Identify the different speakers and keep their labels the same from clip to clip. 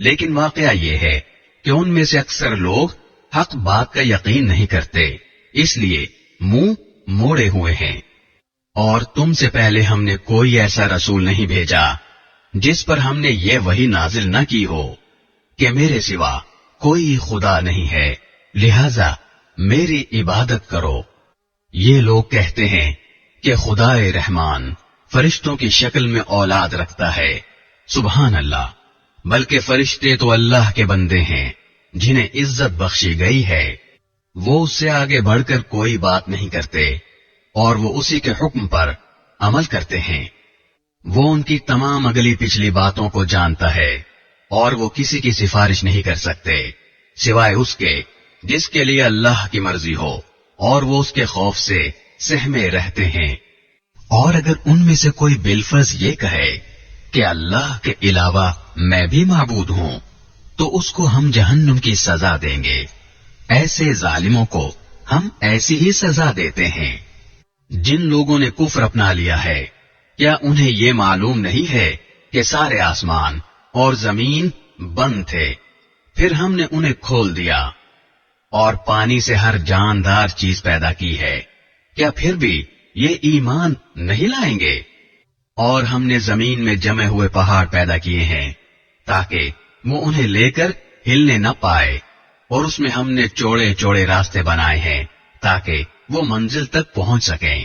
Speaker 1: لیکن واقعہ یہ ہے کہ ان میں سے اکثر لوگ حق بات کا یقین نہیں کرتے، اس لیے منہ موڑے ہوئے ہیں۔ اور تم سے پہلے ہم نے کوئی ایسا رسول نہیں بھیجا جس پر ہم نے یہ وحی نازل نہ کی ہو کہ میرے سوا کوئی خدا نہیں ہے، لہذا میری عبادت کرو۔ یہ لوگ کہتے ہیں کہ خدا رحمان فرشتوں کی شکل میں اولاد رکھتا ہے، سبحان اللہ، بلکہ فرشتے تو اللہ کے بندے ہیں جنہیں عزت بخشی گئی ہے، وہ اس سے آگے بڑھ کر کوئی بات نہیں کرتے اور وہ اسی کے حکم پر عمل کرتے ہیں۔ وہ ان کی تمام اگلی پچھلی باتوں کو جانتا ہے اور وہ کسی کی سفارش نہیں کر سکتے سوائے اس کے جس کے لیے اللہ کی مرضی ہو، اور وہ اس کے خوف سے سہمے رہتے ہیں۔ اور اگر ان میں سے کوئی بالفرض یہ کہے کہ اللہ کے علاوہ میں بھی معبود ہوں تو اس کو ہم جہنم کی سزا دیں گے۔ ایسے ظالموں کو ہم ایسی ہی سزا دیتے ہیں۔ جن لوگوں نے کفر اپنا لیا ہے، کیا انہیں یہ معلوم نہیں ہے کہ سارے آسمان اور زمین بند تھے، پھر ہم نے انہیں کھول دیا، اور پانی سے ہر جاندار چیز پیدا کی ہے، کیا پھر بھی یہ ایمان نہیں لائیں گے؟ اور ہم نے زمین میں جمے ہوئے پہاڑ پیدا کیے ہیں تاکہ وہ انہیں لے کر ہلنے نہ پائے، اور اس میں ہم نے چوڑے چوڑے راستے بنائے ہیں تاکہ وہ منزل تک پہنچ سکیں،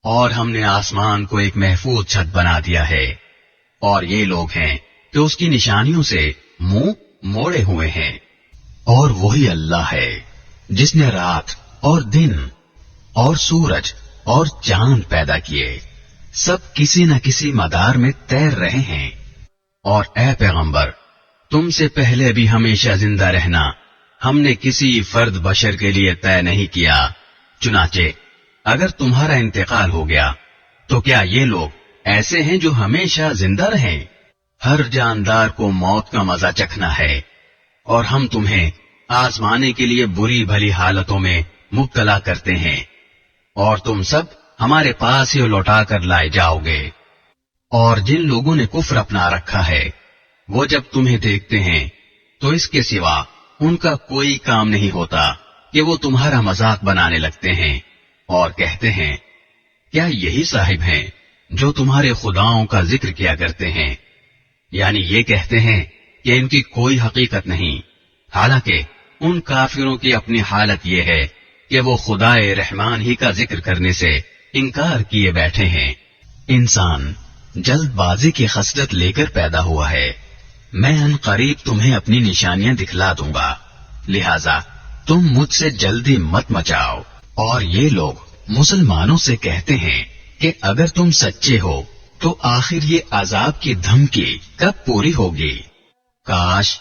Speaker 1: اور ہم نے آسمان کو ایک محفوظ چھت بنا دیا ہے، اور یہ لوگ ہیں کہ اس کی نشانیوں سے منہ موڑے ہوئے ہیں۔ اور وہی اللہ ہے جس نے رات اور دن اور سورج اور چاند پیدا کیے، سب کسی نہ کسی مدار میں تیر رہے ہیں۔ اور اے پیغمبر، تم سے پہلے بھی ہمیشہ زندہ رہنا ہم نے کسی فرد بشر کے لیے طے نہیں کیا، چنانچہ اگر تمہارا انتقال ہو گیا تو کیا یہ لوگ ایسے ہیں جو ہمیشہ زندہ رہیں؟ ہر جاندار کو موت کا مزہ چکھنا ہے، اور ہم تمہیں آزمانے کے لیے بری بھلی حالتوں میں مبتلا کرتے ہیں، اور تم سب ہمارے پاس ہی لوٹا کر لائے جاؤ گے۔ اور جن لوگوں نے کفر اپنا رکھا ہے، وہ جب تمہیں دیکھتے ہیں تو اس کے سوا ان کا کوئی کام نہیں ہوتا کہ وہ تمہارا مذاق بنانے لگتے ہیں اور کہتے ہیں کیا یہی صاحب ہیں جو تمہارے خداؤں کا ذکر کیا کرتے ہیں؟ یعنی یہ کہتے ہیں کہ ان کی کوئی حقیقت نہیں، حالانکہ ان کافروں کی اپنی حالت یہ ہے کہ وہ خدا رحمان ہی کا ذکر کرنے سے انکار کیے بیٹھے ہیں۔ انسان جلد بازی کی خصلت لے کر پیدا ہوا ہے، میں ان قریب تمہیں اپنی نشانیاں دکھلا دوں گا، لہذا تم مجھ سے جلدی مت مچاؤ۔ اور یہ لوگ مسلمانوں سے کہتے ہیں کہ اگر تم سچے ہو تو آخر یہ عذاب کی دھمکی کب پوری ہوگی؟ کاش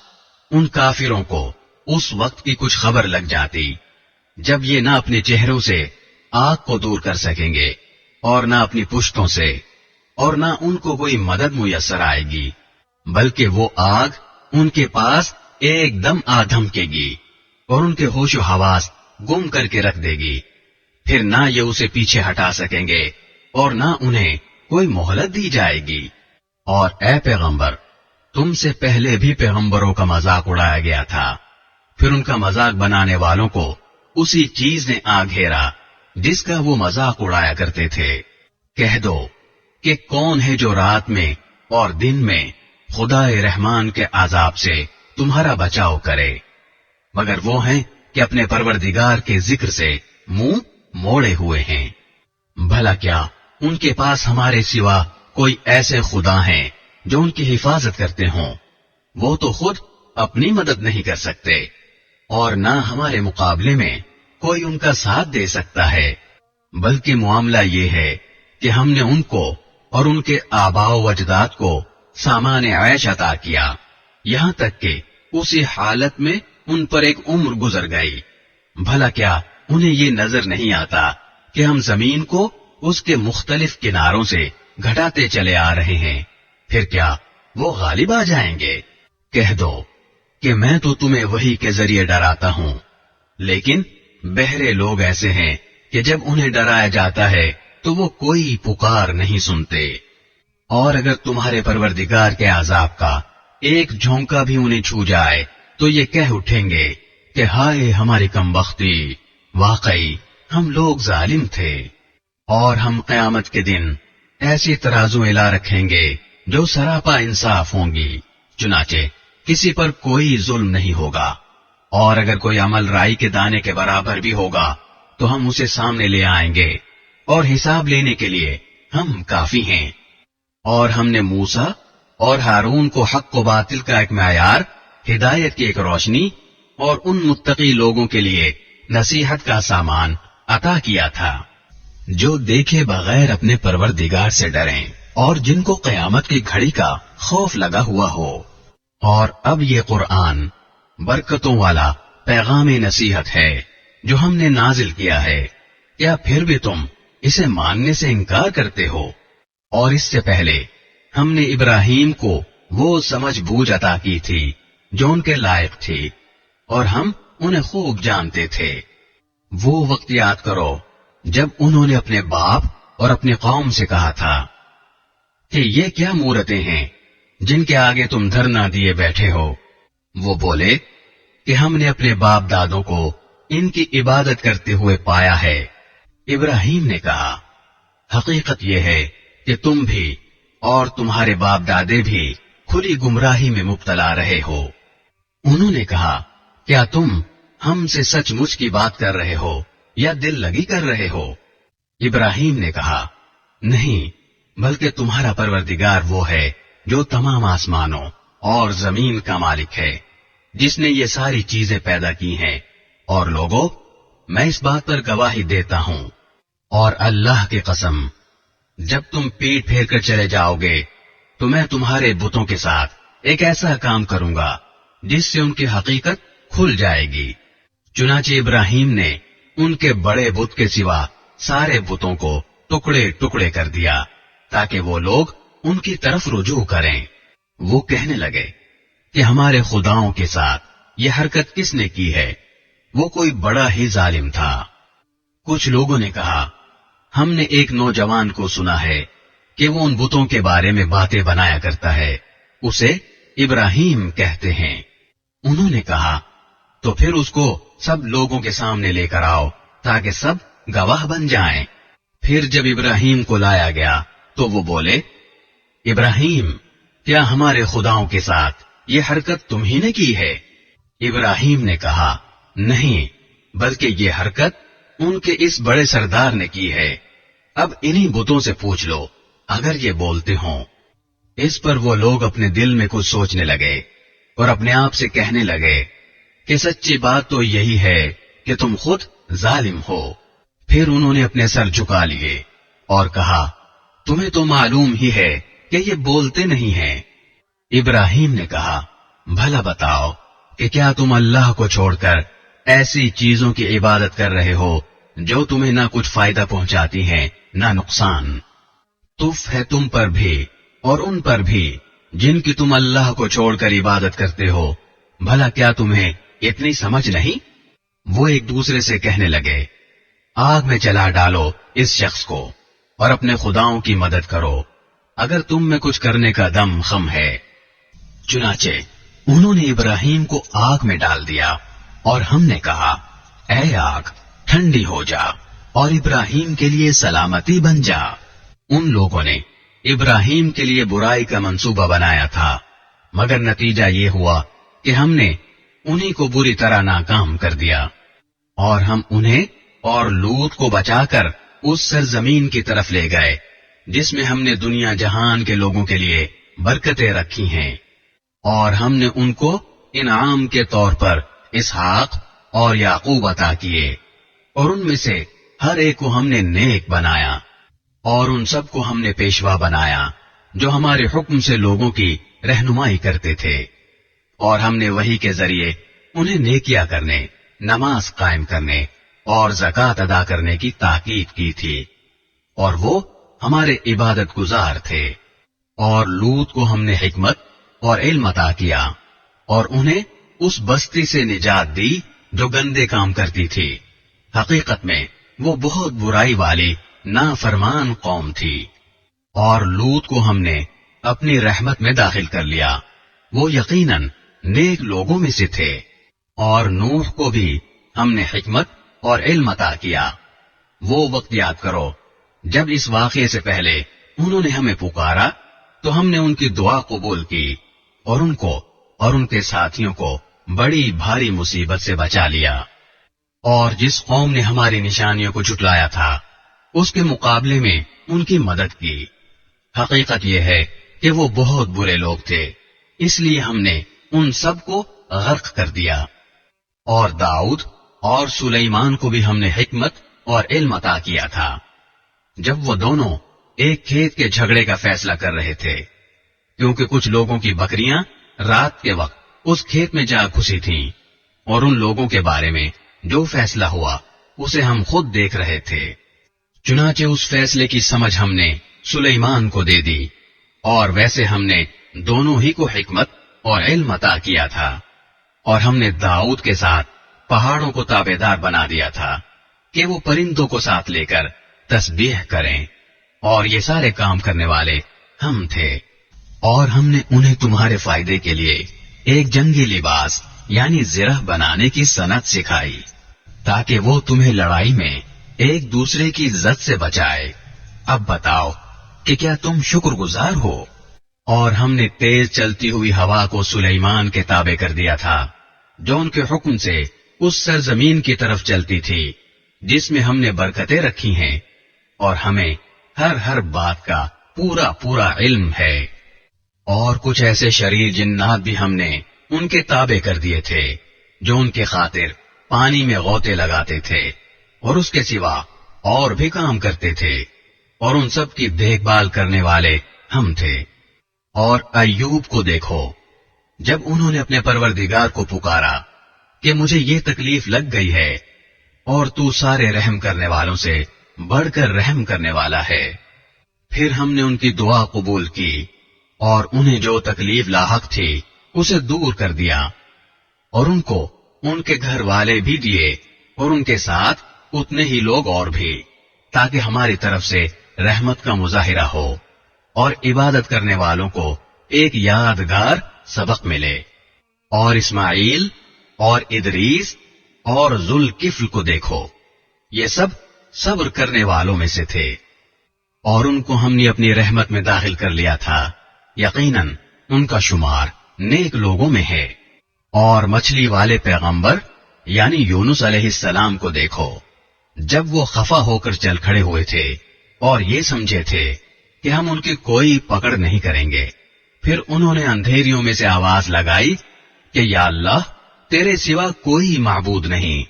Speaker 1: ان کافروں کو اس وقت کی کچھ خبر لگ جاتی جب یہ نہ اپنے چہروں سے آگ کو دور کر سکیں گے اور نہ اپنی پشتوں سے، اور نہ ان کو کوئی مدد میسر آئے گی، بلکہ وہ آگ ان کے پاس ایک دم آ دھمکے گی اور ان کے ہوش و حواس گم کر کے رکھ دے گی، پھر نہ یہ اسے پیچھے ہٹا سکیں گے اور نہ انہیں کوئی مہلت دی جائے گی۔ اور اے پیغمبر، تم سے پہلے بھی پیغمبروں کا مذاق اڑایا گیا تھا، پھر ان کا مذاق بنانے والوں کو اسی چیز نے آ گھیرا جس کا وہ مذاق اڑایا کرتے تھے۔ کہہ دو کہ کون ہے جو رات میں اور دن میں خدا رحمان کے عذاب سے تمہارا بچاؤ کرے، مگر وہ ہیں کہ اپنے پروردگار کے ذکر سے منہ موڑے ہوئے ہیں۔ بھلا کیا ان کے پاس ہمارے سوا کوئی ایسے خدا ہیں جو ان کی حفاظت کرتے ہوں؟ وہ تو خود اپنی مدد نہیں کر سکتے، اور نہ ہمارے مقابلے میں کوئی ان کا ساتھ دے سکتا ہے، بلکہ معاملہ یہ ہے کہ ہم نے ان کو اور ان کے آباء و اجداد کو سامان عیش عطا کیا، یہاں تک کہ اسی حالت میں ان پر ایک عمر گزر گئی۔ بھلا کیا انہیں یہ نظر نہیں آتا کہ ہم زمین کو اس کے مختلف کناروں سے گھٹاتے چلے آ رہے ہیں، پھر کیا وہ غالب آ جائیں گے؟ کہہ دو کہ میں تو تمہیں وحی کے ذریعے ڈراتا ہوں، لیکن بہرے لوگ ایسے ہیں کہ جب انہیں ڈرایا جاتا ہے تو وہ کوئی پکار نہیں سنتے۔ اور اگر تمہارے پروردگار کے عذاب کا ایک جھونکا بھی انہیں چھو جائے تو یہ کہہ اٹھیں گے کہ ہائے ہماری کمبختی، واقعی ہم لوگ ظالم تھے۔ اور ہم قیامت کے دن ایسی ترازو الا رکھیں گے جو سراپا انصاف ہوں گی، چنانچہ کسی پر کوئی ظلم نہیں ہوگا، اور اگر کوئی عمل رائی کے دانے کے برابر بھی ہوگا تو ہم اسے سامنے لے آئیں گے، اور حساب لینے کے لیے ہم کافی ہیں۔ اور ہم نے موسیٰ اور ہارون کو حق و باطل کا ایک معیار، ہدایت کی ایک روشنی اور ان متقی لوگوں کے لیے نصیحت کا سامان عطا کیا تھا جو دیکھے بغیر اپنے پروردگار سے ڈریں اور جن کو قیامت کی گھڑی کا خوف لگا ہوا ہو۔ اور اب یہ قرآن برکتوں والا پیغام نصیحت ہے جو ہم نے نازل کیا ہے، کیا پھر بھی تم اسے ماننے سے انکار کرتے ہو؟ اور اس سے پہلے ہم نے ابراہیم کو وہ سمجھ بوجھ عطا کی تھی جو ان کے لائق تھی، اور ہم انہیں خوب جانتے تھے۔ وہ وقت یاد کرو جب انہوں نے اپنے باپ اور اپنی قوم سے کہا تھا کہ یہ کیا مورتیں ہیں جن کے آگے تم دھرنا دیے بیٹھے ہو؟ وہ بولے کہ ہم نے اپنے باپ دادوں کو ان کی عبادت کرتے ہوئے پایا ہے۔ ابراہیم نے کہا، حقیقت یہ ہے کہ تم بھی اور تمہارے باپ دادے بھی کھلی گمراہی میں مبتلا رہے ہو۔ انہوں نے کہا، کیا تم ہم سے سچ مچ کی بات کر رہے ہو یا دل لگی کر رہے ہو؟ ابراہیم نے کہا، نہیں، بلکہ تمہارا پروردگار وہ ہے جو تمام آسمانوں اور زمین کا مالک ہے، جس نے یہ ساری چیزیں پیدا کی ہیں۔ اور لوگوں، میں اس بات پر گواہی دیتا ہوں، اور اللہ کی قسم، جب تم پیٹ پھیر کر چلے جاؤ گے تو میں تمہارے بتوں کے ساتھ ایک ایسا کام کروں گا جس سے ان کی حقیقت کھل جائے گی۔ چنانچہ ابراہیم نے ان کے بڑے بت کے سوا سارے بتوں کو ٹکڑے ٹکڑے کر دیا تاکہ وہ لوگ ان کی طرف رجوع کریں۔ وہ کہنے لگے کہ ہمارے خداؤں کے ساتھ یہ حرکت کس نے کی ہے؟ وہ کوئی بڑا ہی ظالم تھا۔ کچھ لوگوں نے کہا، ہم نے ایک نوجوان کو سنا ہے کہ وہ ان بتوں کے بارے میں باتیں بنایا کرتا ہے، اسے ابراہیم کہتے ہیں۔ انہوں نے کہا، تو پھر اس کو سب لوگوں کے سامنے لے کر آؤ تاکہ سب گواہ بن جائیں۔ پھر جب ابراہیم کو لایا گیا تو وہ بولے، ابراہیم، کیا ہمارے خداؤں کے ساتھ یہ حرکت تم ہی نے کی ہے؟ ابراہیم نے کہا، نہیں، بلکہ یہ حرکت ان کے اس بڑے سردار نے کی ہے۔ اب انہی بتوں سے پوچھ لو اگر یہ بولتے ہوں۔ اس پر وہ لوگ اپنے دل میں کچھ سوچنے لگے اور اپنے آپ سے کہنے لگے کہ سچی بات تو یہی ہے کہ تم خود ظالم ہو۔ پھر انہوں نے اپنے سر جھکا لیے اور کہا، تمہیں تو معلوم ہی ہے کہ یہ بولتے نہیں ہیں۔ ابراہیم نے کہا، بھلا بتاؤ کہ کیا تم اللہ کو چھوڑ کر ایسی چیزوں کی عبادت کر رہے ہو جو تمہیں نہ کچھ فائدہ پہنچاتی ہیں نہ نقصان؟ تف ہے تم پر بھی اور ان پر بھی جن کی تم اللہ کو چھوڑ کر عبادت کرتے ہو، بھلا کیا تمہیں اتنی سمجھ نہیں؟ وہ ایک دوسرے سے کہنے لگے، آگ میں چلا ڈالو اس شخص کو اور اپنے خداؤں کی مدد کرو اگر تم میں کچھ کرنے کا دم خم ہے۔ چنانچہ انہوں نے ابراہیم کو آگ میں ڈال دیا اور ہم نے کہا، اے آگ، ٹھنڈی ہو جا اور ابراہیم کے لیے سلامتی بن جا۔ ان لوگوں نے ابراہیم کے لیے برائی کا منصوبہ بنایا تھا، مگر نتیجہ یہ ہوا کہ ہم نے انہی کو بری طرح ناکام کر دیا، اور ہم انہیں اور لوط کو بچا کر اس سرزمین کی طرف لے گئے جس میں ہم نے دنیا جہان کے لوگوں کے لیے برکتیں رکھی ہیں، اور ہم نے ان کو انعام کے طور پر اسحاق اور یعقوب عطا کیے، اور ان میں سے ہر ایک کو ہم نے نیک بنایا، اور ان سب کو ہم نے پیشوا بنایا جو ہمارے حکم سے لوگوں کی رہنمائی کرتے تھے، اور ہم نے وحی کے ذریعے انہیں نیکیاں کرنے، نماز قائم کرنے اور زکوٰۃ ادا کرنے کی تاکید کی تھی، اور وہ ہمارے عبادت گزار تھے۔ اور لوط کو ہم نے حکمت اور علم عطا کیا اور انہیں اس بستی سے نجات دی جو گندے کام کرتی تھی۔ حقیقت میں وہ بہت برائی والی نافرمان قوم تھی۔ اور لوط کو ہم نے اپنی رحمت میں داخل کر لیا وہ یقیناً نیک لوگوں میں سے تھے، اور نوح کو بھی ہم نے حکمت اور علم عطا کیا۔ وہ وقت یاد کرو جب اس واقعے سے پہلے انہوں نے ہمیں پکارا تو ہم نے ان کی دعا قبول کی اور ان کو اور ان کے ساتھیوں کو بڑی بھاری مصیبت سے بچا لیا۔ اور جس قوم نے ہماری نشانیوں کو جھٹلایا تھا اس کے مقابلے میں ان کی مدد کی۔ حقیقت یہ ہے کہ وہ بہت برے لوگ تھے، اس لیے ہم نے ان سب کو غرق کر دیا۔ اور داؤد اور سلیمان کو بھی ہم نے حکمت اور علم عطا کیا تھا۔ جب وہ دونوں ایک کھیت کے جھگڑے کا فیصلہ کر رہے تھے، کیونکہ کچھ لوگوں کی بکریاں رات کے وقت اس کھیت میں جا گھسی تھیں، اور ان لوگوں کے بارے میں جو فیصلہ ہوا اسے ہم خود دیکھ رہے تھے۔ چنانچہ اس فیصلے کی سمجھ ہم نے سلیمان کو دے دی، اور ویسے ہم نے دونوں ہی کو حکمت اور علم عطا کیا تھا۔ اور ہم نے داؤد کے ساتھ پہاڑوں کو تابعدار بنا دیا تھا کہ وہ پرندوں کو ساتھ لے کر تسبیح کریں، اور یہ سارے کام کرنے والے ہم تھے۔ اور ہم نے انہیں تمہارے فائدے کے لیے ایک جنگی لباس یعنی زرہ بنانے کی صنعت سکھائی، تاکہ وہ تمہیں لڑائی میں ایک دوسرے کی عزت سے بچائے۔ اب بتاؤ کہ کیا تم شکر گزار ہو؟ اور ہم نے تیز چلتی ہوئی ہوا کو سلیمان کے تابع کر دیا تھا، جو ان کے حکم سے اس سرزمین کی طرف چلتی تھی جس میں ہم نے برکتیں رکھی ہیں، اور ہمیں ہر بات کا پورا پورا علم ہے۔ اور کچھ ایسے شریر جنات بھی ہم نے ان کے تابع کر دیے تھے جو ان کے خاطر پانی میں غوطے لگاتے تھے اور اس کے سوا اور بھی کام کرتے تھے، اور ان سب کی دیکھ بھال کرنے والے ہم تھے۔ اور ایوب کو دیکھو، جب انہوں نے اپنے پروردگار کو پکارا کہ مجھے یہ تکلیف لگ گئی ہے، اور تو سارے رحم کرنے والوں سے بڑھ کر رحم کرنے والا ہے، پھر ہم نے ان کی دعا قبول کی اور انہیں جو تکلیف لاحق تھی اسے دور کر دیا، اور ان کو ان کے گھر والے بھی دیے اور ان کے ساتھ اتنے ہی لوگ اور بھی، تاکہ ہماری طرف سے رحمت کا مظاہرہ ہو اور عبادت کرنے والوں کو ایک یادگار سبق ملے۔ اور اسماعیل اور ادریس اور ذوالکفل کو دیکھو، یہ سب صبر کرنے والوں میں سے تھے، اور ان کو ہم نے اپنی رحمت میں داخل کر لیا تھا، یقیناً ان کا شمار نیک لوگوں میں ہے۔ اور مچھلی والے پیغمبر یعنی یونس علیہ السلام کو دیکھو، جب وہ خفا ہو کر چل کھڑے ہوئے تھے اور یہ سمجھے تھے کہ ہم ان کی کوئی پکڑ نہیں کریں گے، پھر انہوں نے اندھیریوں میں سے آواز لگائی کہ یا اللہ، تیرے سوا کوئی معبود نہیں،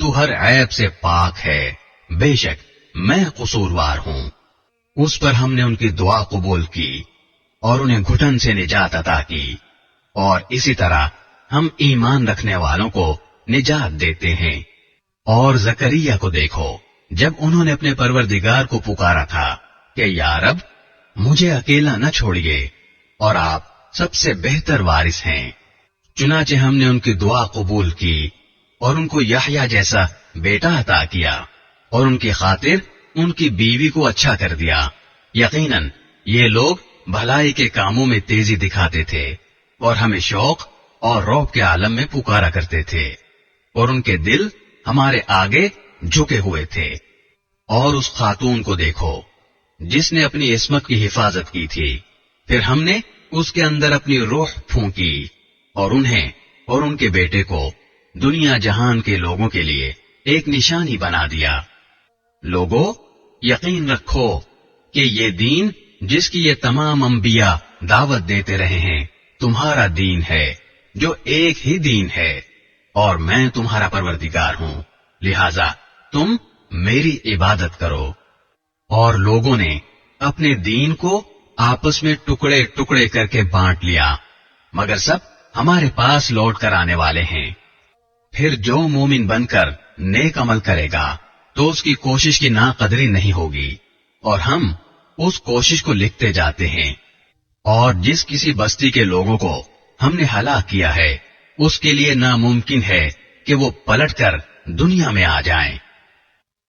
Speaker 1: تو ہر عیب سے پاک ہے، بے شک میں قصوروار ہوں۔ اس پر ہم نے ان کی دعا قبول کی اور انہیں گھٹن سے نجات عطا کی، اور اسی طرح ہم ایمان رکھنے والوں کو نجات دیتے ہیں۔ اور زکریا کو دیکھو، جب انہوں نے اپنے پروردگار کو پکارا تھا کہ یا رب، مجھے اکیلا نہ چھوڑیے، اور آپ سب سے بہتر وارث ہیں، چنانچہ ہم نے ان کی دعا قبول کی اور ان کو یحییٰ جیسا بیٹا عطا کیا، اور ان کی خاطر ان کی بیوی کو اچھا کر دیا۔ یقیناً یہ لوگ بھلائی کے کاموں میں تیزی دکھاتے تھے اور ہمیں شوق اور رعب کے عالم میں پکارا کرتے تھے، اور ان کے دل ہمارے آگے جھکے ہوئے تھے۔ اور اس خاتون کو دیکھو جس نے اپنی عصمت کی حفاظت کی تھی، پھر ہم نے اس کے اندر اپنی روح پھونکی اور انہیں اور ان کے بیٹے کو دنیا جہان کے لوگوں کے لیے ایک نشانی بنا دیا۔ لوگو، یقین رکھو کہ یہ دین جس کی یہ تمام انبیاء دعوت دیتے رہے ہیں تمہارا دین ہے، جو ایک ہی دین ہے، اور میں تمہارا پروردگار ہوں، لہذا تم میری عبادت کرو۔ اور لوگوں نے اپنے دین کو آپس میں ٹکڑے ٹکڑے کر کے بانٹ لیا، مگر سب ہمارے پاس لوٹ کر آنے والے ہیں۔ پھر جو مومن بن کر نیک عمل کرے گا تو اس کی کوشش کی ناقدری نہیں ہوگی، اور ہم اس کوشش کو لکھتے جاتے ہیں۔ اور جس کسی بستی کے لوگوں کو ہم نے ہلاک کیا ہے، اس کے لیے ناممکن ہے کہ وہ پلٹ کر دنیا میں آ جائیں،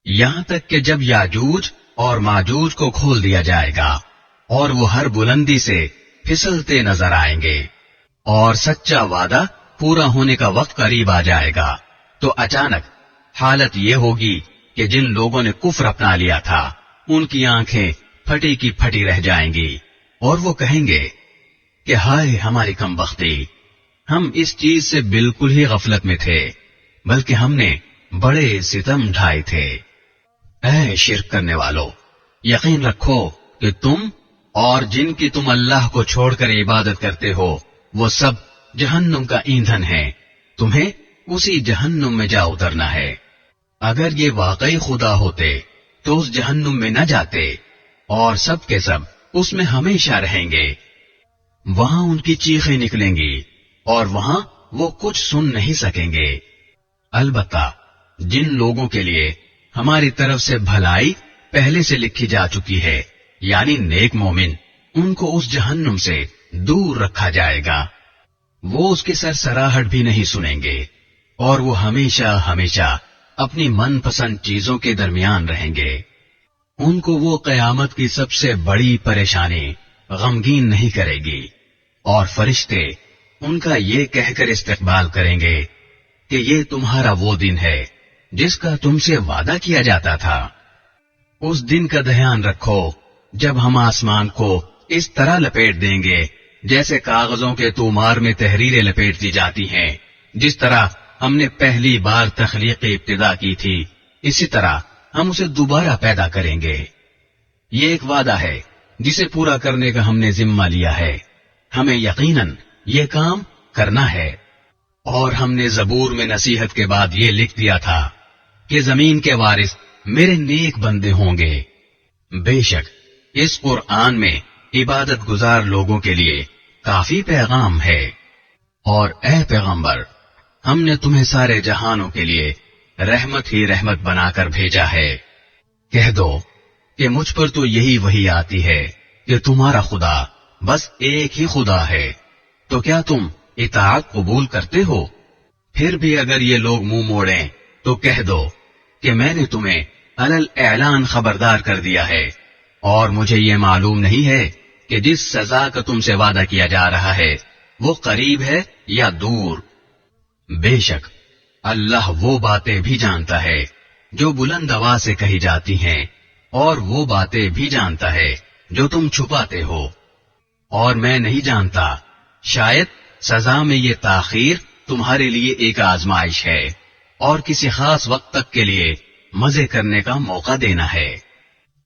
Speaker 1: یہاں تک کہ جب یاجوج اور ماجوج کو کھول دیا جائے گا اور وہ ہر بلندی سے پھسلتے نظر آئیں گے۔ اور سچا وعدہ پورا ہونے کا وقت قریب آ جائے گا تو اچانک حالت یہ ہوگی کہ جن لوگوں نے کفر اپنا لیا تھا ان کی آنکھیں پھٹی کی پھٹی رہ جائیں گی اور وہ کہیں گے کہ ہائے ہماری کم بختی، ہم اس چیز سے بالکل ہی غفلت میں تھے، بلکہ ہم نے بڑے ستم ڈھائے تھے۔ اے شرک کرنے والو، یقین رکھو کہ تم اور جن کی تم اللہ کو چھوڑ کر عبادت کرتے ہو وہ سب جہنم کا ایندھن ہے، تمہیں اسی جہنم میں جا اترنا ہے۔ اگر یہ واقعی خدا ہوتے تو اس جہنم میں نہ جاتے اور سب کے سب اس میں ہمیشہ رہیں گے۔ وہاں ان کی چیخیں نکلیں گی اور وہاں وہ کچھ سن نہیں سکیں گے۔ البتہ جن لوگوں کے لیے ہماری طرف سے بھلائی پہلے سے لکھی جا چکی ہے، یعنی نیک مومن، ان کو اس جہنم سے دور رکھا جائے گا، وہ اس کی سرسراہٹ بھی نہیں سنیں گے اور وہ ہمیشہ ہمیشہ اپنی من پسند چیزوں کے درمیان رہیں گے۔ ان کو وہ قیامت کی سب سے بڑی پریشانی غمگین نہیں کرے گی، اور فرشتے ان کا یہ کہہ کر استقبال کریں گے کہ یہ تمہارا وہ دن ہے جس کا تم سے وعدہ کیا جاتا تھا۔ اس دن کا دھیان رکھو جب ہم آسمان کو اس طرح لپیٹ دیں گے جیسے کاغذوں کے تومار میں تحریریں لپیٹ دی جاتی ہیں، جس طرح ہم نے پہلی بار تخلیق کی ابتدا کی تھی اسی طرح ہم اسے دوبارہ پیدا کریں گے۔ یہ ایک وعدہ ہے جسے پورا کرنے کا ہم نے ذمہ لیا ہے، ہمیں یقیناً یہ کام کرنا ہے۔ اور ہم نے زبور میں نصیحت کے بعد یہ لکھ دیا تھا کہ زمین کے وارث میرے نیک بندے ہوں گے۔ بے شک اس قرآن میں عبادت گزار لوگوں کے لیے کافی پیغام ہے۔ اور اے پیغمبر، ہم نے تمہیں سارے جہانوں کے لیے رحمت ہی رحمت بنا کر بھیجا ہے۔ کہہ دو کہ مجھ پر تو یہی وحی آتی ہے کہ تمہارا خدا بس ایک ہی خدا ہے، تو کیا تم اطاعت قبول کرتے ہو؟ پھر بھی اگر یہ لوگ منہ موڑیں تو کہہ دو کہ میں نے تمہیں علل اعلان خبردار کر دیا ہے، اور مجھے یہ معلوم نہیں ہے کہ جس سزا کا تم سے وعدہ کیا جا رہا ہے وہ قریب ہے یا دور۔ بے شک اللہ وہ باتیں بھی جانتا ہے جو بلند آواز سے کہی جاتی ہیں، اور وہ باتیں بھی جانتا ہے جو تم چھپاتے ہو۔ اور میں نہیں جانتا، شاید سزا میں یہ تاخیر تمہارے لیے ایک آزمائش ہے اور کسی خاص وقت تک کے لیے مزے کرنے کا موقع دینا ہے۔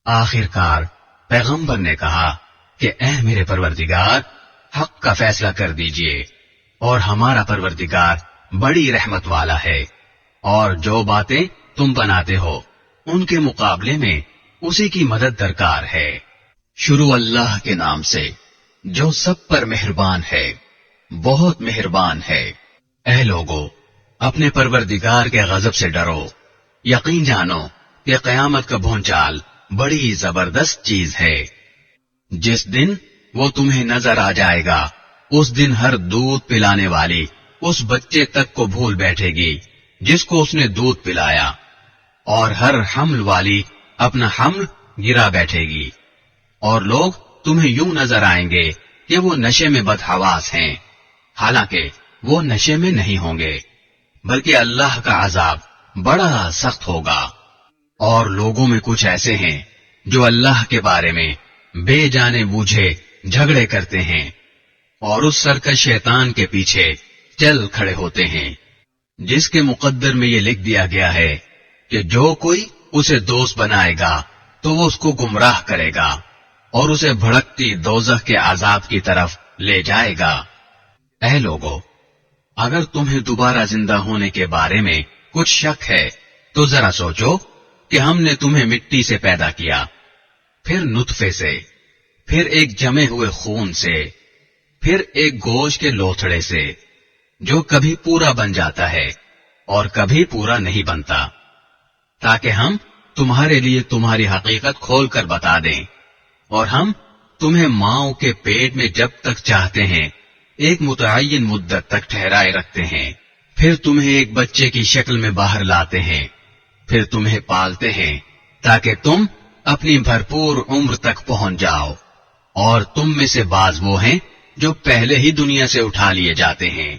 Speaker 1: آخر کار پیغمبر نے کہا کہ اے میرے پروردگار، حق کا فیصلہ کر دیجئے، اور ہمارا پروردگار بڑی رحمت والا ہے، اور جو باتیں تم بناتے ہو ان کے مقابلے میں اسی کی مدد درکار ہے۔ شروع اللہ کے نام سے جو سب پر مہربان ہے، بہت مہربان ہے۔ اے لوگو، اپنے پروردگار کے غضب سے ڈرو، یقین جانو کہ قیامت کا بھونچال بڑی زبردست چیز ہے۔ جس دن وہ تمہیں نظر آ جائے گا اس دن ہر دودھ پلانے والی اس بچے تک کو بھول بیٹھے گی جس کو اس نے دودھ پلایا، اور ہر حمل والی اپنا حمل گرا بیٹھے گی، اور لوگ تمہیں یوں نظر آئیں گے کہ وہ نشے میں بدحواس ہیں، حالانکہ وہ نشے میں نہیں ہوں گے، بلکہ اللہ کا عذاب بڑا سخت ہوگا۔ اور لوگوں میں کچھ ایسے ہیں جو اللہ کے بارے میں بے جانے بوجھے جھگڑے کرتے ہیں اور اس سرکش شیطان کے پیچھے چل کھڑے ہوتے ہیں، جس کے مقدر میں یہ لکھ دیا گیا ہے کہ جو کوئی اسے دوست بنائے گا تو وہ اس کو گمراہ کرے گا اور اسے بھڑکتی دوزخ کے عذاب کی طرف لے جائے گا۔ اے لوگو، اگر تمہیں دوبارہ زندہ ہونے کے بارے میں کچھ شک ہے تو ذرا سوچو کہ ہم نے تمہیں مٹی سے پیدا کیا، پھر نطفے سے، پھر ایک جمے ہوئے خون سے، پھر ایک گوشت کے لوتھڑے سے، جو کبھی پورا بن جاتا ہے اور کبھی پورا نہیں بنتا، تاکہ ہم تمہارے لیے تمہاری حقیقت کھول کر بتا دیں، اور ہم تمہیں ماؤں کے پیٹ میں جب تک چاہتے ہیں ایک متعین مدت تک ٹھہرائے رکھتے ہیں، پھر تمہیں ایک بچے کی شکل میں باہر لاتے ہیں، پھر تمہیں پالتے ہیں تاکہ تم اپنی بھرپور عمر تک پہنچ جاؤ، اور تم میں سے بعض وہ ہیں جو پہلے ہی دنیا سے اٹھا لیے جاتے ہیں،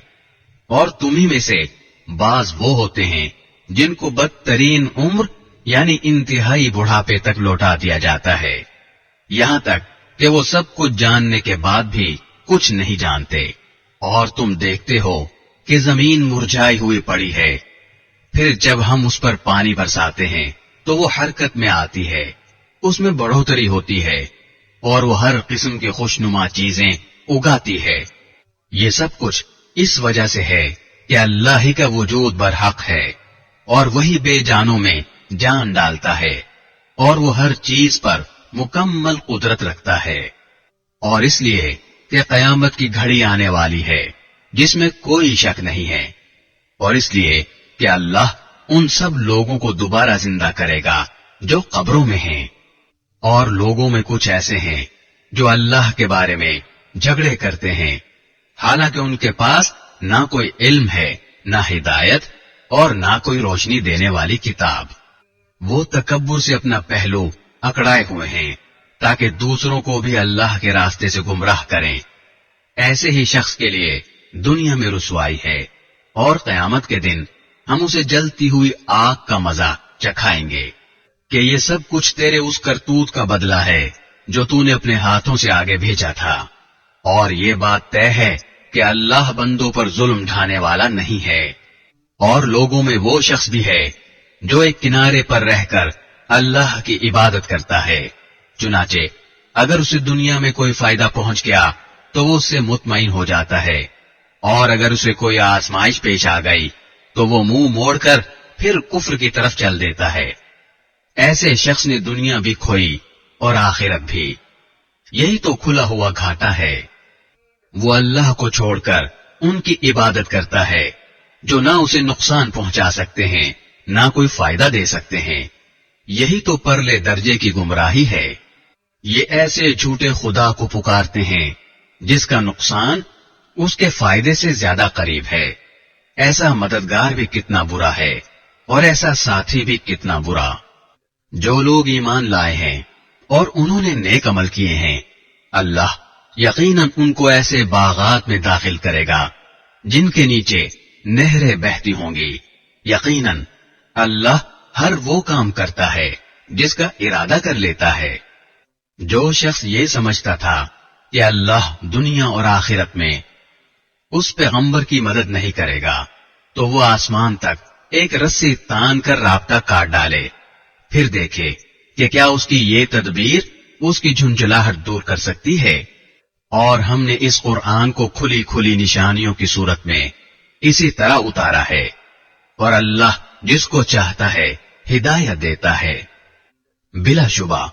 Speaker 1: اور تمہیں میں سے بعض وہ ہوتے ہیں جن کو بدترین عمر یعنی انتہائی بڑھاپے تک لوٹا دیا جاتا ہے، یہاں تک کہ وہ سب کچھ جاننے کے بعد بھی کچھ نہیں جانتے۔ اور تم دیکھتے ہو کہ زمین مرجھائی ہوئی پڑی ہے، پھر جب ہم اس پر پانی برساتے ہیں تو وہ حرکت میں آتی ہے، اس میں بڑھوتری ہوتی ہے، اور وہ ہر قسم کی خوشنما چیزیں اگاتی ہے۔ یہ سب کچھ اس وجہ سے ہے کہ اللہ ہی کا وجود برحق ہے، اور وہی بے جانوں میں جان ڈالتا ہے، اور وہ ہر چیز پر مکمل قدرت رکھتا ہے۔ اور اس لیے کہ قیامت کی گھڑی آنے والی ہے جس میں کوئی شک نہیں ہے، اور اس لیے کہ اللہ ان سب لوگوں کو دوبارہ زندہ کرے گا جو قبروں میں ہیں۔ اور لوگوں میں کچھ ایسے ہیں جو اللہ کے بارے میں جھگڑے کرتے ہیں، حالانکہ ان کے پاس نہ کوئی علم ہے، نہ ہدایت، اور نہ کوئی روشنی دینے والی کتاب۔ وہ تکبر سے اپنا پہلو اکڑائے ہوئے ہیں تاکہ دوسروں کو بھی اللہ کے راستے سے گمراہ کریں۔ ایسے ہی شخص کے لیے دنیا میں رسوائی ہے، اور قیامت کے دن ہم اسے جلتی ہوئی آگ کا مزہ چکھائیں گے کہ یہ سب کچھ تیرے اس کرتوت کا بدلہ ہے جو تو نے اپنے ہاتھوں سے آگے بھیجا تھا۔ اور یہ بات طے ہے کہ اللہ بندوں پر ظلم ڈھانے والا نہیں ہے۔ اور لوگوں میں وہ شخص بھی ہے جو ایک کنارے پر رہ کر اللہ کی عبادت کرتا ہے، چنانچہ اگر اسے دنیا میں کوئی فائدہ پہنچ گیا تو وہ اس سے مطمئن ہو جاتا ہے، اور اگر اسے کوئی آزمائش پیش آ گئی تو وہ منہ موڑ کر پھر کفر کی طرف چل دیتا ہے۔ ایسے شخص نے دنیا بھی کھوئی اور آخرت بھی، یہی تو کھلا ہوا گھاٹا ہے۔ وہ اللہ کو چھوڑ کر ان کی عبادت کرتا ہے جو نہ اسے نقصان پہنچا سکتے ہیں نہ کوئی فائدہ دے سکتے ہیں، یہی تو پرلے درجے کی گمراہی ہے۔ یہ ایسے جھوٹے خدا کو پکارتے ہیں جس کا نقصان اس کے فائدے سے زیادہ قریب ہے۔ ایسا مددگار بھی کتنا برا ہے، اور ایسا ساتھی بھی کتنا برا۔ جو لوگ ایمان لائے ہیں اور انہوں نے نیک عمل کیے ہیں، اللہ یقیناً ان کو ایسے باغات میں داخل کرے گا جن کے نیچے نہریں بہتی ہوں گی۔ یقیناً اللہ ہر وہ کام کرتا ہے جس کا ارادہ کر لیتا ہے۔ جو شخص یہ سمجھتا تھا کہ اللہ دنیا اور آخرت میں اس پیغمبر کی مدد نہیں کرے گا تو وہ آسمان تک ایک رسی تان کر رابطہ کاٹ ڈالے، پھر دیکھے کہ کیا اس کی یہ تدبیر اس کی جھنجھلاہٹ دور کر سکتی ہے۔ اور ہم نے اس قرآن کو کھلی کھلی نشانیوں کی صورت میں اسی طرح اتارا ہے، اور اللہ جس کو چاہتا ہے ہدایت دیتا ہے۔ بلا شبہ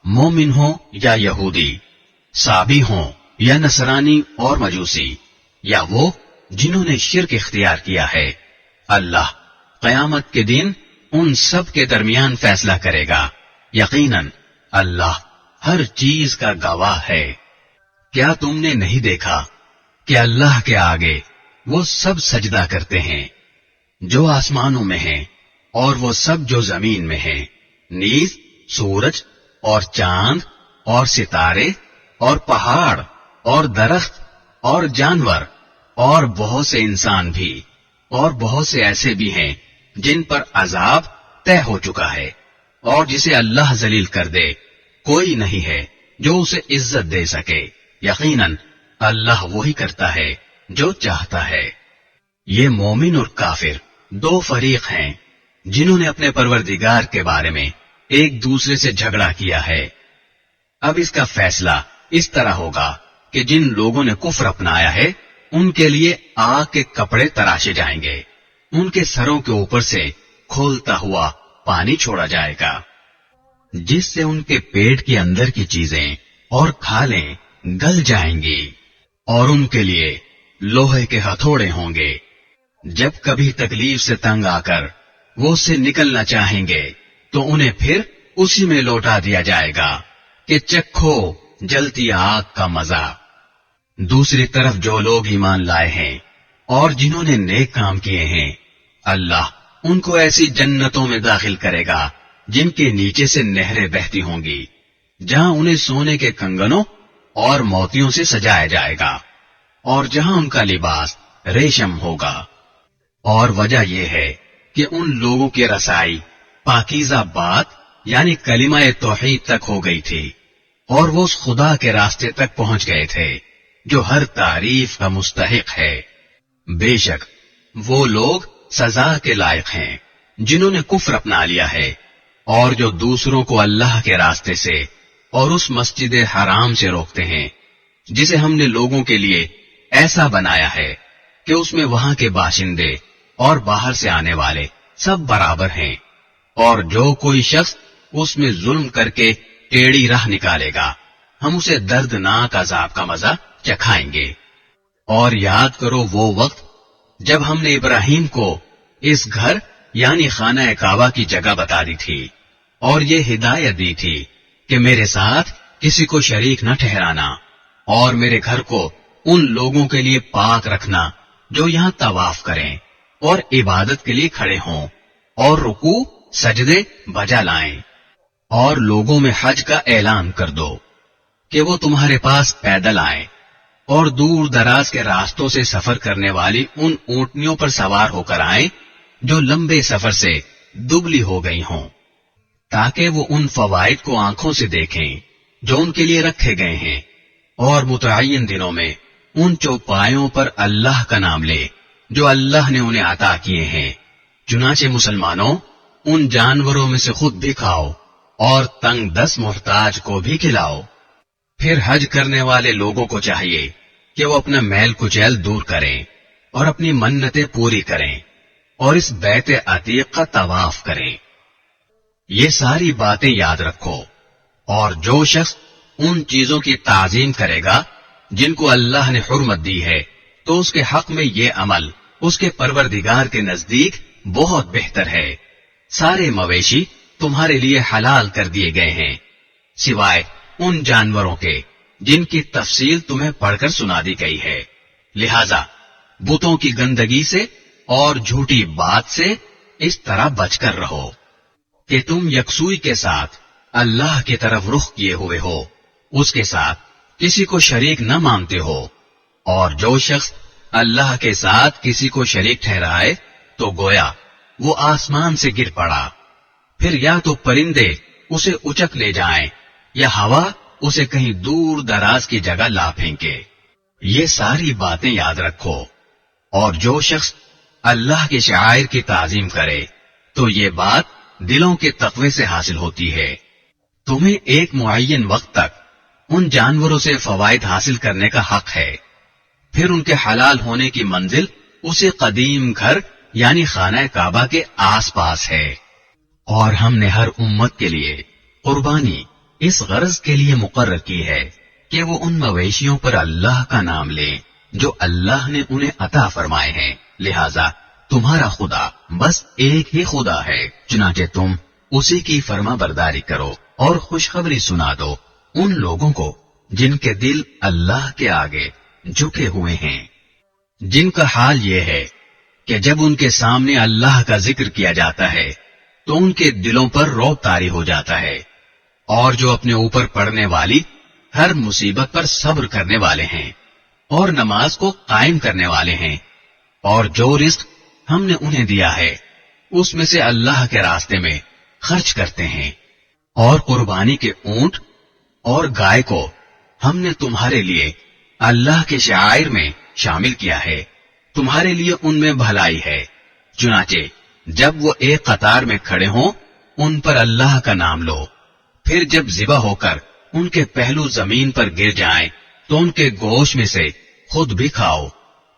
Speaker 1: مومن ہوں یا یہودی، صابی ہوں یا نصرانی اور مجوسی، یا وہ جنہوں نے شرک اختیار کیا ہے، اللہ قیامت کے دن ان سب کے درمیان فیصلہ کرے گا۔ یقیناً اللہ ہر چیز کا گواہ ہے۔ کیا تم نے نہیں دیکھا کہ اللہ کے آگے وہ سب سجدہ کرتے ہیں جو آسمانوں میں ہیں اور وہ سب جو زمین میں ہیں، نیز سورج اور چاند اور ستارے اور پہاڑ اور درخت اور جانور اور بہت سے انسان بھی، اور بہت سے ایسے بھی ہیں جن پر عذاب طے ہو چکا ہے، اور جسے اللہ ذلیل کر دے کوئی نہیں ہے جو اسے عزت دے سکے۔ یقیناً اللہ وہی کرتا ہے جو چاہتا ہے۔ یہ مومن اور کافر دو فریق ہیں جنہوں نے اپنے پروردگار کے بارے میں ایک دوسرے سے جھگڑا کیا ہے۔ اب اس کا فیصلہ اس طرح ہوگا کہ جن لوگوں نے کفر اپنایا ہے ان کے لیے آگ کے کپڑے تراشے جائیں گے، ان کے سروں کے اوپر سے کھولتا ہوا پانی چھوڑا جائے گا جس سے ان کے پیٹ کے اندر کی چیزیں اور کھالیں گل جائیں گی، اور ان کے لیے لوہے کے ہتھوڑے ہوں گے۔ جب کبھی تکلیف سے تنگ آ کر وہ اس سے نکلنا چاہیں گے تو انہیں پھر اسی میں لوٹا دیا جائے گا کہ چکھو جلتی آگ کا مزہ۔ دوسری طرف جو لوگ ایمان لائے ہیں اور جنہوں نے نیک کام کیے ہیں، اللہ ان کو ایسی جنتوں میں داخل کرے گا جن کے نیچے سے نہریں بہتی ہوں گی، جہاں انہیں سونے کے کنگنوں اور موتیوں سے سجایا جائے گا، اور جہاں ان کا لباس ریشم ہوگا۔ اور وجہ یہ ہے کہ ان لوگوں کی رسائی پاکیزہ بات یعنی کلمہ توحید تک ہو گئی تھی، اور وہ اس خدا کے راستے تک پہنچ گئے تھے جو ہر تعریف کا مستحق ہے۔ بے شک وہ لوگ سزا کے لائق ہیں جنہوں نے کفر اپنا لیا ہے، اور جو دوسروں کو اللہ کے راستے سے اور اس مسجد حرام سے روکتے ہیں جسے ہم نے لوگوں کے لیے ایسا بنایا ہے کہ اس میں وہاں کے باشندے اور باہر سے آنے والے سب برابر ہیں، اور جو کوئی شخص اس میں ظلم کر کے ٹیڑھی راہ نکالے گا ہم اسے دردناک عذاب کا مزہ چکھائیں گے۔ اور یاد کرو وہ وقت جب ہم نے ابراہیم کو اس گھر یعنی خانہ کعبہ کی جگہ بتا دی تھی اور یہ ہدایت دی تھی کہ میرے ساتھ کسی کو شریک نہ ٹھہرانا، اور میرے گھر کو ان لوگوں کے لیے پاک رکھنا جو یہاں طواف کریں اور عبادت کے لیے کھڑے ہوں اور رکوع سجدے بجا لائیں، اور لوگوں میں حج کا اعلان کر دو کہ وہ تمہارے پاس پیدل آئیں اور دور دراز کے راستوں سے سفر کرنے والی ان اونٹنیوں پر سوار ہو کر آئیں جو لمبے سفر سے دبلی ہو گئی ہوں، تاکہ وہ ان فوائد کو آنکھوں سے دیکھیں جو ان کے لیے رکھے گئے ہیں، اور متعین دنوں میں ان چوپایوں پر اللہ کا نام لے جو اللہ نے انہیں عطا کیے ہیں۔ چنانچہ مسلمانوں ان جانوروں میں سے خود بھی کھاؤ اور تنگ دست محتاج کو بھی کھلاؤ۔ پھر حج کرنے والے لوگوں کو چاہیے کہ وہ اپنا میل کچیل دور کریں اور اپنی منتیں پوری کریں اور اس بیت عتیق کا طواف کریں۔ یہ ساری باتیں یاد رکھو، اور جو شخص ان چیزوں کی تعظیم کرے گا جن کو اللہ نے حرمت دی ہے تو اس کے حق میں یہ عمل اس کے پروردگار کے نزدیک بہت بہتر ہے۔ سارے مویشی تمہارے لیے حلال کر دیے گئے ہیں سوائے ان جانوروں کے جن کی تفصیل تمہیں پڑھ کر سنا دی گئی ہے، لہذا بتوں کی گندگی سے اور جھوٹی بات سے اس طرح بچ کر رہو کہ تم یکسوئی کے ساتھ اللہ کی طرف رخ کیے ہوئے ہو، اس کے ساتھ کسی کو شریک نہ مانتے ہو، اور جو شخص اللہ کے ساتھ کسی کو شریک ٹھہرائے تو گویا وہ آسمان سے گر پڑا، پھر یا تو پرندے اسے اچک لے جائیں یا ہوا اسے کہیں دور دراز کی جگہ لا پھینکے۔ یہ ساری باتیں یاد رکھو، اور جو شخص اللہ کے شعائر کی تعظیم کرے تو یہ بات دلوں کے تقوی سے حاصل ہوتی ہے۔ تمہیں ایک معین وقت تک ان جانوروں سے فوائد حاصل کرنے کا حق ہے، پھر ان کے حلال ہونے کی منزل اسے قدیم گھر یعنی خانہ کعبہ کے آس پاس ہے۔ اور ہم نے ہر امت کے لیے قربانی اس غرض کے لیے مقرر کی ہے کہ وہ ان مویشیوں پر اللہ کا نام لیں جو اللہ نے انہیں عطا فرمائے ہیں، لہذا تمہارا خدا بس ایک ہی خدا ہے، چنانچہ تم اسی کی فرما برداری کرو اور خوشخبری سنا دو ان لوگوں کو جن کے دل اللہ کے آگے جھکے ہوئے ہیں، جن کا حال یہ ہے کہ جب ان کے سامنے اللہ کا ذکر کیا جاتا ہے تو ان کے دلوں پر رعب طاری ہو جاتا ہے، اور جو اپنے اوپر پڑنے والی ہر مصیبت پر صبر کرنے والے ہیں اور نماز کو قائم کرنے والے ہیں، اور جو رزق ہم نے انہیں دیا ہے اس میں سے اللہ کے راستے میں خرچ کرتے ہیں، اور قربانی کے اونٹ اور گائے کو ہم نے تمہارے لیے اللہ کے شعائر میں شامل کیا ہے، تمہارے لیے ان میں بھلائی ہے، چنانچہ جب وہ ایک قطار میں کھڑے ہوں ان پر اللہ کا نام لو، پھر جب ذبح ہو کر ان کے پہلو زمین پر گر جائیں تو ان کے گوشت میں سے خود بھی کھاؤ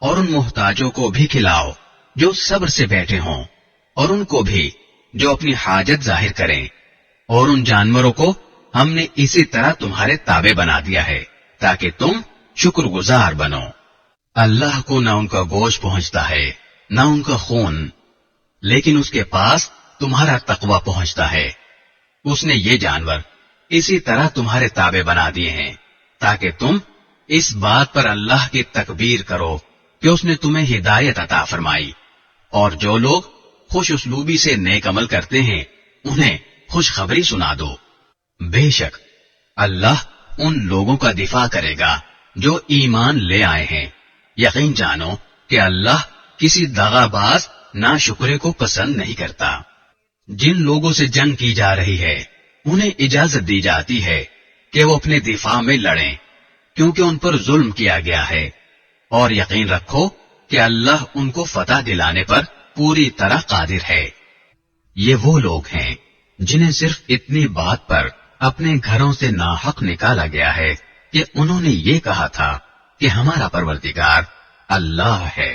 Speaker 1: اور ان محتاجوں کو بھی کھلاؤ جو صبر سے بیٹھے ہوں، اور ان کو بھی جو اپنی حاجت ظاہر کریں، اور ان جانوروں کو ہم نے اسی طرح تمہارے تابع بنا دیا ہے تاکہ تم شکر گزار بنو۔ اللہ کو نہ ان کا گوشت پہنچتا ہے نہ ان کا خون، لیکن اس کے پاس تمہارا تقوی پہنچتا ہے۔ اس نے یہ جانور اسی طرح تمہارے تابع بنا دیے ہیں تاکہ تم اس بات پر اللہ کی تکبیر کرو کہ اس نے تمہیں ہدایت عطا فرمائی، اور جو لوگ خوش اسلوبی سے نیک عمل کرتے ہیں انہیں خوشخبری سنا دو۔ بے شک اللہ ان لوگوں کا دفاع کرے گا جو ایمان لے آئے ہیں یقین جانو کہ اللہ کسی دغاباز ناشکرے کو پسند نہیں کرتا۔ جن لوگوں سے جنگ کی جا رہی ہے انہیں اجازت دی جاتی ہے کہ وہ اپنے دفاع میں لڑیں، کیونکہ ان پر ظلم کیا گیا ہے، اور یقین رکھو کہ اللہ ان کو فتح دلانے پر پوری طرح قادر ہے۔ یہ وہ لوگ ہیں جنہیں صرف اتنی بات پر اپنے گھروں سے ناحق نکالا گیا ہے کہ انہوں نے یہ کہا تھا کہ ہمارا پروردگار اللہ ہے،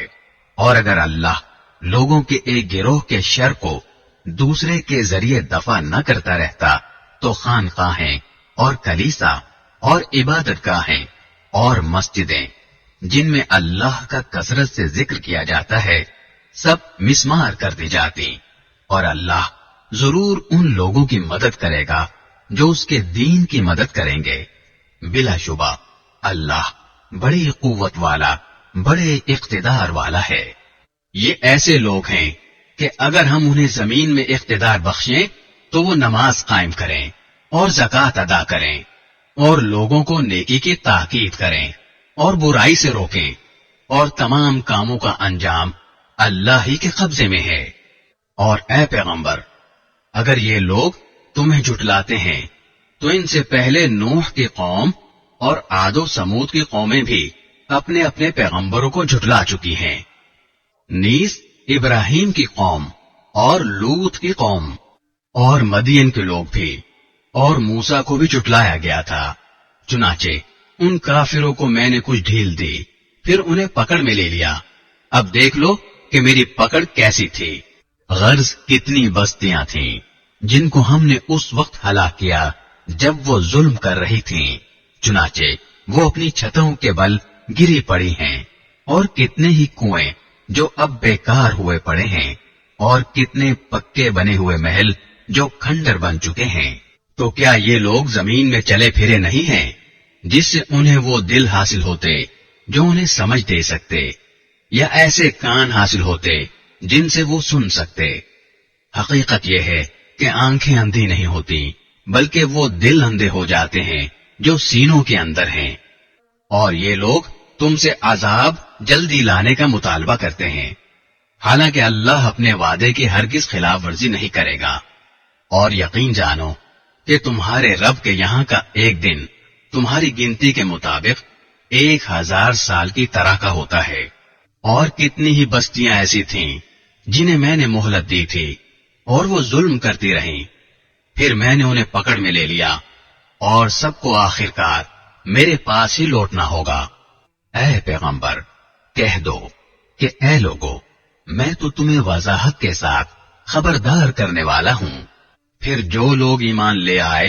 Speaker 1: اور اگر اللہ لوگوں کے ایک گروہ کے شر کو دوسرے کے ذریعے دفع نہ کرتا رہتا تو خانقاہیں اور کلیسا اور عبادت گاہیں اور مسجدیں جن میں اللہ کا کثرت سے ذکر کیا جاتا ہے سب مسمار کر دی جاتی، اور اللہ ضرور ان لوگوں کی مدد کرے گا جو اس کے دین کی مدد کریں گے۔ بلا شبہ اللہ بڑی قوت والا، بڑے اقتدار والا ہے۔ یہ ایسے لوگ ہیں کہ اگر ہم انہیں زمین میں اقتدار بخشیں تو وہ نماز قائم کریں اور زکوٰۃ ادا کریں اور لوگوں کو نیکی کی تاکید کریں اور برائی سے روکیں، اور تمام کاموں کا انجام اللہ ہی کے قبضے میں ہے۔ اور اے پیغمبر، اگر یہ لوگ تمہیں جھٹلاتے ہیں تو ان سے پہلے نوح کی قوم اور عاد و سمود کی قومیں بھی اپنے اپنے پیغمبروں کو جھٹلا چکی ہیں، نیز ابراہیم کی قوم اور لوط کی قوم اور مدین کے لوگ بھی، اور موسیٰ کو بھی جھٹلایا گیا تھا۔ چنانچہ ان کافروں کو میں نے کچھ ڈھیل دی، پھر انہیں پکڑ میں لے لیا۔ اب دیکھ لو کہ میری پکڑ کیسی تھی۔ غرض کتنی بستیاں تھیں جن کو ہم نے اس وقت ہلاک کیا جب وہ ظلم کر رہی تھیں، چنانچہ وہ اپنی چھتوں کے بل گری پڑی ہیں، اور کتنے ہی کنویں جو اب بیکار ہوئے پڑے ہیں، اور کتنے پکے بنے ہوئے محل جو کھنڈر بن چکے ہیں۔ تو کیا یہ لوگ زمین میں چلے پھرے نہیں ہیں جس سے انہیں وہ دل حاصل ہوتے جو انہیں سمجھ دے سکتے، یا ایسے کان حاصل ہوتے جن سے وہ سن سکتے؟ حقیقت یہ ہے کہ آنکھیں اندھی نہیں ہوتی بلکہ وہ دل اندھے ہو جاتے ہیں جو سینوں کے اندر ہیں۔ اور یہ لوگ تم سے عذاب جلدی لانے کا مطالبہ کرتے ہیں، حالانکہ اللہ اپنے وعدے کی ہرگز خلاف ورزی نہیں کرے گا۔ اور یقین جانو کہ تمہارے رب کے یہاں کا ایک دن تمہاری گنتی کے مطابق 1000 سال کی طرح کا ہوتا ہے۔ اور کتنی ہی بستیاں ایسی تھیں جنہیں میں نے مہلت دی تھی اور وہ ظلم کرتی رہیں، پھر میں نے انہیں پکڑ میں لے لیا، اور سب کو آخرکار میرے پاس ہی لوٹنا ہوگا۔ اے پیغمبر، کہہ دو کہ اے لوگو، میں تو تمہیں وضاحت کے ساتھ خبردار کرنے والا ہوں۔ پھر جو لوگ ایمان لے آئے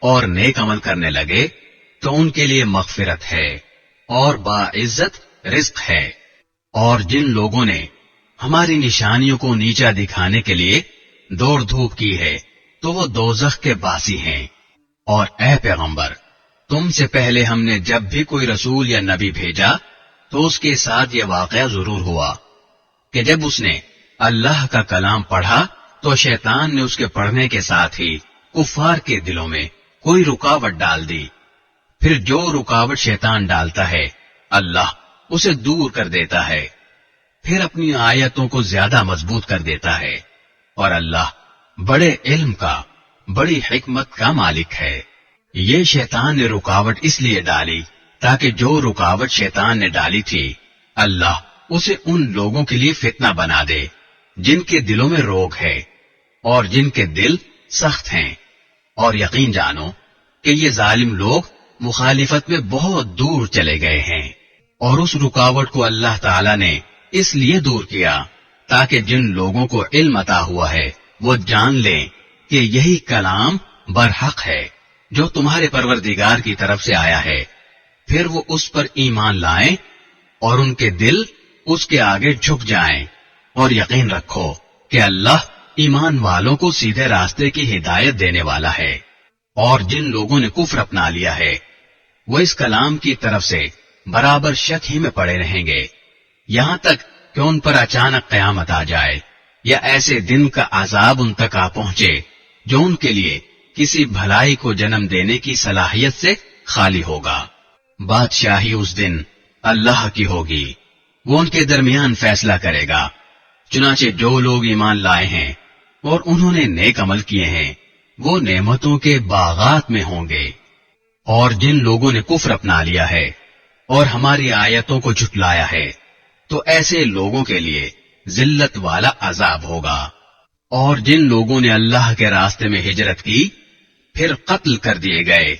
Speaker 1: اور نیک عمل کرنے لگے تو ان کے لیے مغفرت ہے اور باعزت رزق ہے، اور جن لوگوں نے ہماری نشانیوں کو نیچا دکھانے کے لیے دوڑ دھوپ کی ہے تو وہ دوزخ کے باسی ہیں۔ اور اے پیغمبر، تم سے پہلے ہم نے جب بھی کوئی رسول یا نبی بھیجا تو اس کے ساتھ یہ واقعہ ضرور ہوا کہ جب اس نے اللہ کا کلام پڑھا تو شیطان نے اس کے پڑھنے کے ساتھ ہی کفار کے دلوں میں کوئی رکاوٹ ڈال دی۔ پھر جو رکاوٹ شیطان ڈالتا ہے اللہ اسے دور کر دیتا ہے، پھر اپنی آیتوں کو زیادہ مضبوط کر دیتا ہے، اور اللہ بڑے علم کا، بڑی حکمت کا مالک ہے۔ یہ شیطان نے رکاوٹ اس لیے ڈالی تاکہ جو رکاوٹ شیطان نے ڈالی تھی اللہ اسے ان لوگوں کے لیے فتنہ بنا دے جن کے دلوں میں روگ ہے اور جن کے دل سخت ہیں۔ اور یقین جانو کہ یہ ظالم لوگ مخالفت میں بہت دور چلے گئے ہیں، اور اس رکاوٹ کو اللہ تعالیٰ نے اس لیے دور کیا تاکہ جن لوگوں کو علم عطا ہوا ہے وہ جان لیں کہ یہی کلام برحق ہے جو تمہارے پروردگار کی طرف سے آیا ہے، پھر وہ اس پر ایمان لائیں اور ان کے دل اس کے آگے جھک جائیں۔ اور یقین رکھو کہ اللہ ایمان والوں کو سیدھے راستے کی ہدایت دینے والا ہے۔ اور جن لوگوں نے کفر اپنا لیا ہے وہ اس کلام کی طرف سے برابر شک ہی میں پڑے رہیں گے، یہاں تک کہ ان پر اچانک قیامت آ جائے یا ایسے دن کا عذاب ان تک آ پہنچے جو ان کے لیے کسی بھلائی کو جنم دینے کی صلاحیت سے خالی ہوگا۔ بادشاہی اس دن اللہ کی ہوگی وہ ان کے درمیان فیصلہ کرے گا۔ چنانچہ جو لوگ ایمان لائے ہیں اور انہوں نے نیک عمل کیے ہیں وہ نعمتوں کے باغات میں ہوں گے، اور جن لوگوں نے کفر اپنا لیا ہے اور ہماری آیتوں کو جھٹلایا ہے تو ایسے لوگوں کے لیے ذلت والا عذاب ہوگا۔ اور جن لوگوں نے اللہ کے راستے میں ہجرت کی پھر قتل کر دیے گئے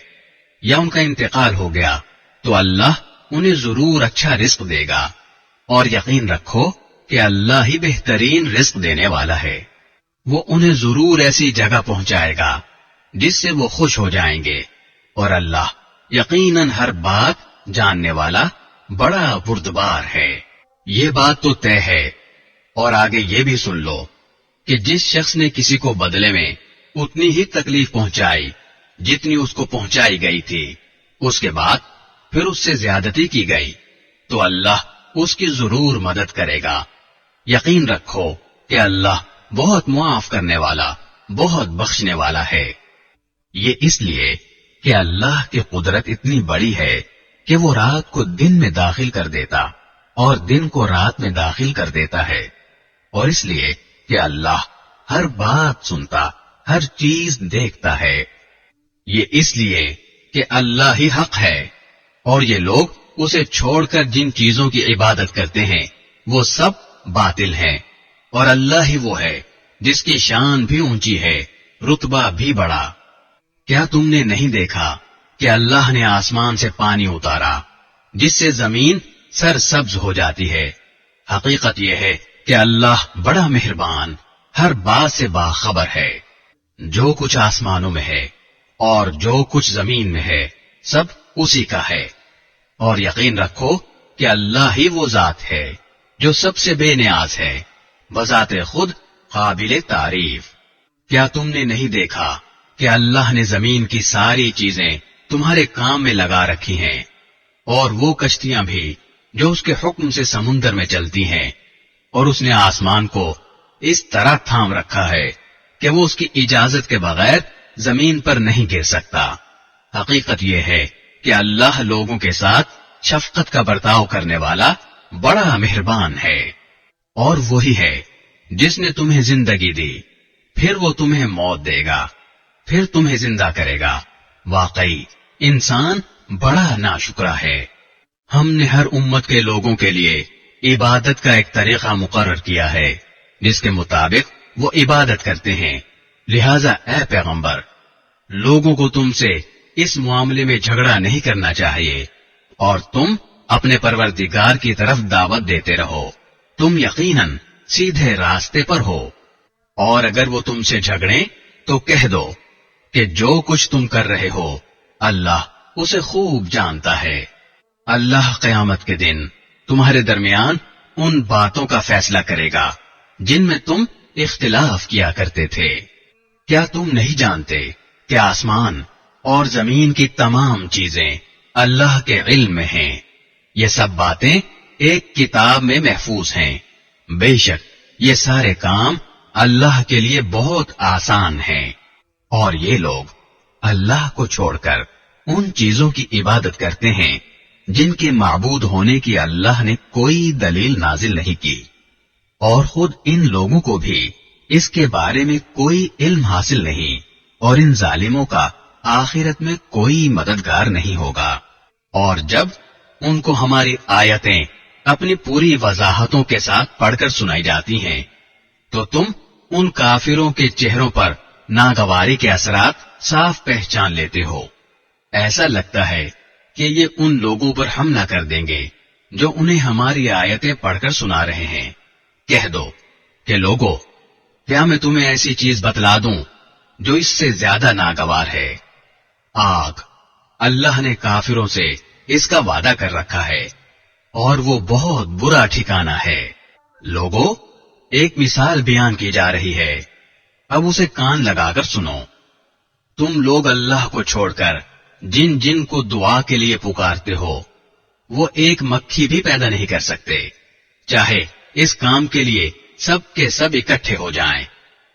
Speaker 1: یا ان کا انتقال ہو گیا تو اللہ انہیں ضرور اچھا رزق دے گا، اور یقین رکھو کہ اللہ ہی بہترین رزق دینے والا ہے۔ وہ انہیں ضرور ایسی جگہ پہنچائے گا جس سے وہ خوش ہو جائیں گے، اور اللہ یقیناً ہر بات جاننے والا بڑا بردبار ہے۔ یہ بات تو طے ہے، اور آگے یہ بھی سن لو کہ جس شخص نے کسی کو بدلے میں اتنی ہی تکلیف پہنچائی جتنی اس کو پہنچائی گئی تھی، اس کے بعد پھر اس سے زیادتی کی گئی تو اللہ اس کی ضرور مدد کرے گا۔ یقین رکھو کہ اللہ بہت معاف کرنے والا، بہت بخشنے والا ہے۔ یہ اس لیے کہ اللہ کی قدرت اتنی بڑی ہے کہ وہ رات کو دن میں داخل کر دیتا اور دن کو رات میں داخل کر دیتا ہے، اور اس لیے کہ اللہ ہر بات سنتا، ہر چیز دیکھتا ہے۔ یہ اس لیے کہ اللہ ہی حق ہے، اور یہ لوگ اسے چھوڑ کر جن چیزوں کی عبادت کرتے ہیں وہ سب باطل ہیں، اور اللہ ہی وہ ہے جس کی شان بھی اونچی ہے، رتبہ بھی بڑا۔ کیا تم نے نہیں دیکھا کہ اللہ نے آسمان سے پانی اتارا جس سے زمین سرسبز ہو جاتی ہے؟ حقیقت یہ ہے کہ اللہ بڑا مہربان، ہر بات سے باخبر ہے۔ جو کچھ آسمانوں میں ہے اور جو کچھ زمین میں ہے سب اسی کا ہے، اور یقین رکھو کہ اللہ ہی وہ ذات ہے جو سب سے بے نیاز ہے، بذات خود قابل تعریف۔ کیا تم نے نہیں دیکھا کہ اللہ نے زمین کی ساری چیزیں تمہارے کام میں لگا رکھی ہیں، اور وہ کشتیاں بھی جو اس کے حکم سے سمندر میں چلتی ہیں، اور اس نے آسمان کو اس طرح تھام رکھا ہے کہ وہ اس کی اجازت کے بغیر زمین پر نہیں گر سکتا۔ حقیقت یہ ہے کہ اللہ لوگوں کے ساتھ شفقت کا برتاؤ کرنے والا بڑا مہربان ہے۔ اور وہی ہے جس نے تمہیں زندگی دی، پھر وہ تمہیں موت دے گا، پھر تمہیں زندہ کرے گا۔ واقعی انسان بڑا ناشکرا ہے۔ ہم نے ہر امت کے لوگوں کے لیے عبادت کا ایک طریقہ مقرر کیا ہے جس کے مطابق وہ عبادت کرتے ہیں، لہذا اے پیغمبر، لوگوں کو تم سے اس معاملے میں جھگڑا نہیں کرنا چاہیے، اور تم اپنے پروردگار کی طرف دعوت دیتے رہو، تم یقیناً سیدھے راستے پر ہو۔ اور اگر وہ تم سے جھگڑیں تو کہہ دو کہ جو کچھ تم کر رہے ہو اللہ اسے خوب جانتا ہے۔ اللہ قیامت کے دن تمہارے درمیان ان باتوں کا فیصلہ کرے گا جن میں تم اختلاف کیا کرتے تھے۔ کیا تم نہیں جانتے کہ آسمان اور زمین کی تمام چیزیں اللہ کے علم میں ہیں؟ یہ سب باتیں ایک کتاب میں محفوظ ہیں۔ بے شک یہ سارے کام اللہ کے لیے بہت آسان ہیں۔ اور یہ لوگ اللہ کو چھوڑ کر ان چیزوں کی عبادت کرتے ہیں جن کے معبود ہونے کی اللہ نے کوئی دلیل نازل نہیں کی، اور خود ان لوگوں کو بھی اس کے بارے میں کوئی علم حاصل نہیں، اور ان ظالموں کا آخرت میں کوئی مددگار نہیں ہوگا۔ اور جب ان کو ہماری آیتیں اپنی پوری وضاحتوں کے ساتھ پڑھ کر سنائی جاتی ہیں تو تم ان کافروں کے چہروں پر ناگواری کے اثرات صاف پہچان لیتے ہو۔ ایسا لگتا ہے کہ یہ ان لوگوں پر حملہ کر دیں گے جو انہیں ہماری آیتیں پڑھ کر سنا رہے ہیں۔ کہہ دو کہ لوگو، کیا میں تمہیں ایسی چیز بتلا دوں جو اس سے زیادہ ناگوار ہے؟ آگ۔ اللہ نے کافروں سے اس کا وعدہ کر رکھا ہے، اور وہ بہت برا ٹھکانہ ہے۔ لوگو، ایک مثال بیان کی جا رہی ہے، اب اسے کان لگا کر سنو۔ تم لوگ اللہ کو چھوڑ کر جن جن کو دعا کے لیے پکارتے ہو وہ ایک مکھی بھی پیدا نہیں کر سکتے، چاہے اس کام کے لیے سب کے سب اکٹھے ہو جائیں،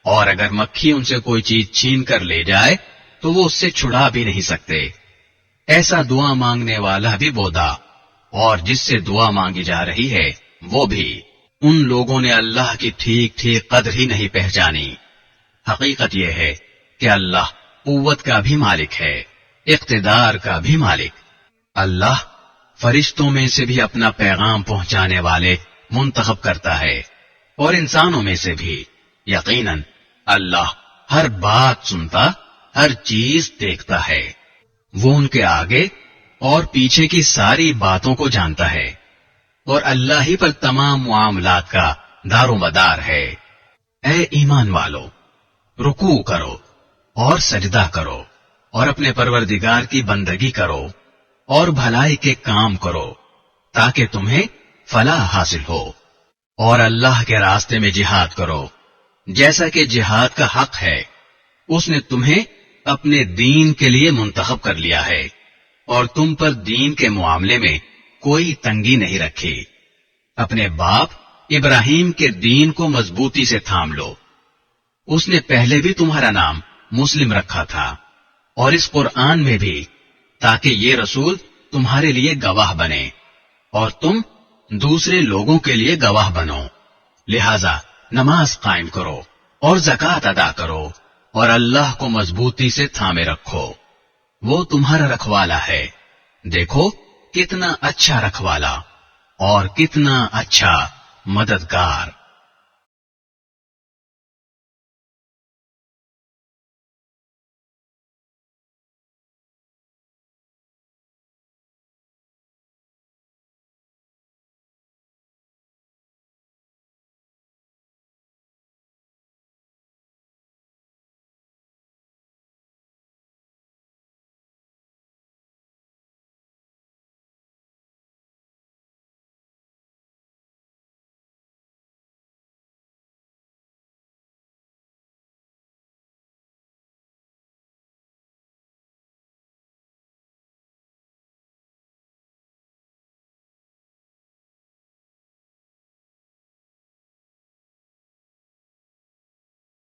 Speaker 1: اور اگر مکھی ان سے کوئی چیز چھین کر لے جائے تو وہ اس سے چھڑا بھی نہیں سکتے۔ ایسا دعا مانگنے والا بھی بودا، اور جس سے دعا مانگی جا رہی ہے وہ بھی ان لوگوں نے اللہ کی ٹھیک ٹھیک قدر ہی نہیں پہچانی۔ حقیقت یہ ہے کہ اللہ قوت کا بھی مالک ہے، اقتدار کا بھی مالک۔ اللہ فرشتوں میں سے بھی اپنا پیغام پہنچانے والے منتخب کرتا ہے اور انسانوں میں سے بھی۔ یقیناً اللہ ہر بات سنتا، ہر چیز دیکھتا ہے۔ وہ ان کے آگے اور پیچھے کی ساری باتوں کو جانتا ہے اور اللہ ہی پر تمام معاملات کا دار و مدار ہے۔ اے ایمان والو، رکوع کرو اور سجدہ کرو اور اپنے پروردگار کی بندگی کرو اور بھلائی کے کام کرو تاکہ تمہیں فلاح حاصل ہو، اور اللہ کے راستے میں جہاد کرو جیسا کہ جہاد کا حق ہے۔ اس نے تمہیں اپنے دین کے لیے منتخب کر لیا ہے اور تم پر دین کے معاملے میں کوئی تنگی نہیں رکھی۔ اپنے باپ ابراہیم کے دین کو مضبوطی سے تھام لو۔ اس نے پہلے بھی تمہارا نام مسلم رکھا تھا اور اس قرآن میں بھی، تاکہ یہ رسول تمہارے لیے گواہ بنے اور تم دوسرے لوگوں کے لیے گواہ بنو۔ لہذا نماز قائم کرو اور زکوٰۃ ادا کرو اور اللہ کو مضبوطی سے تھامے رکھو۔ وہ تمہارا رکھوالا ہے، دیکھو کتنا اچھا رکھوالا اور کتنا اچھا مددگار۔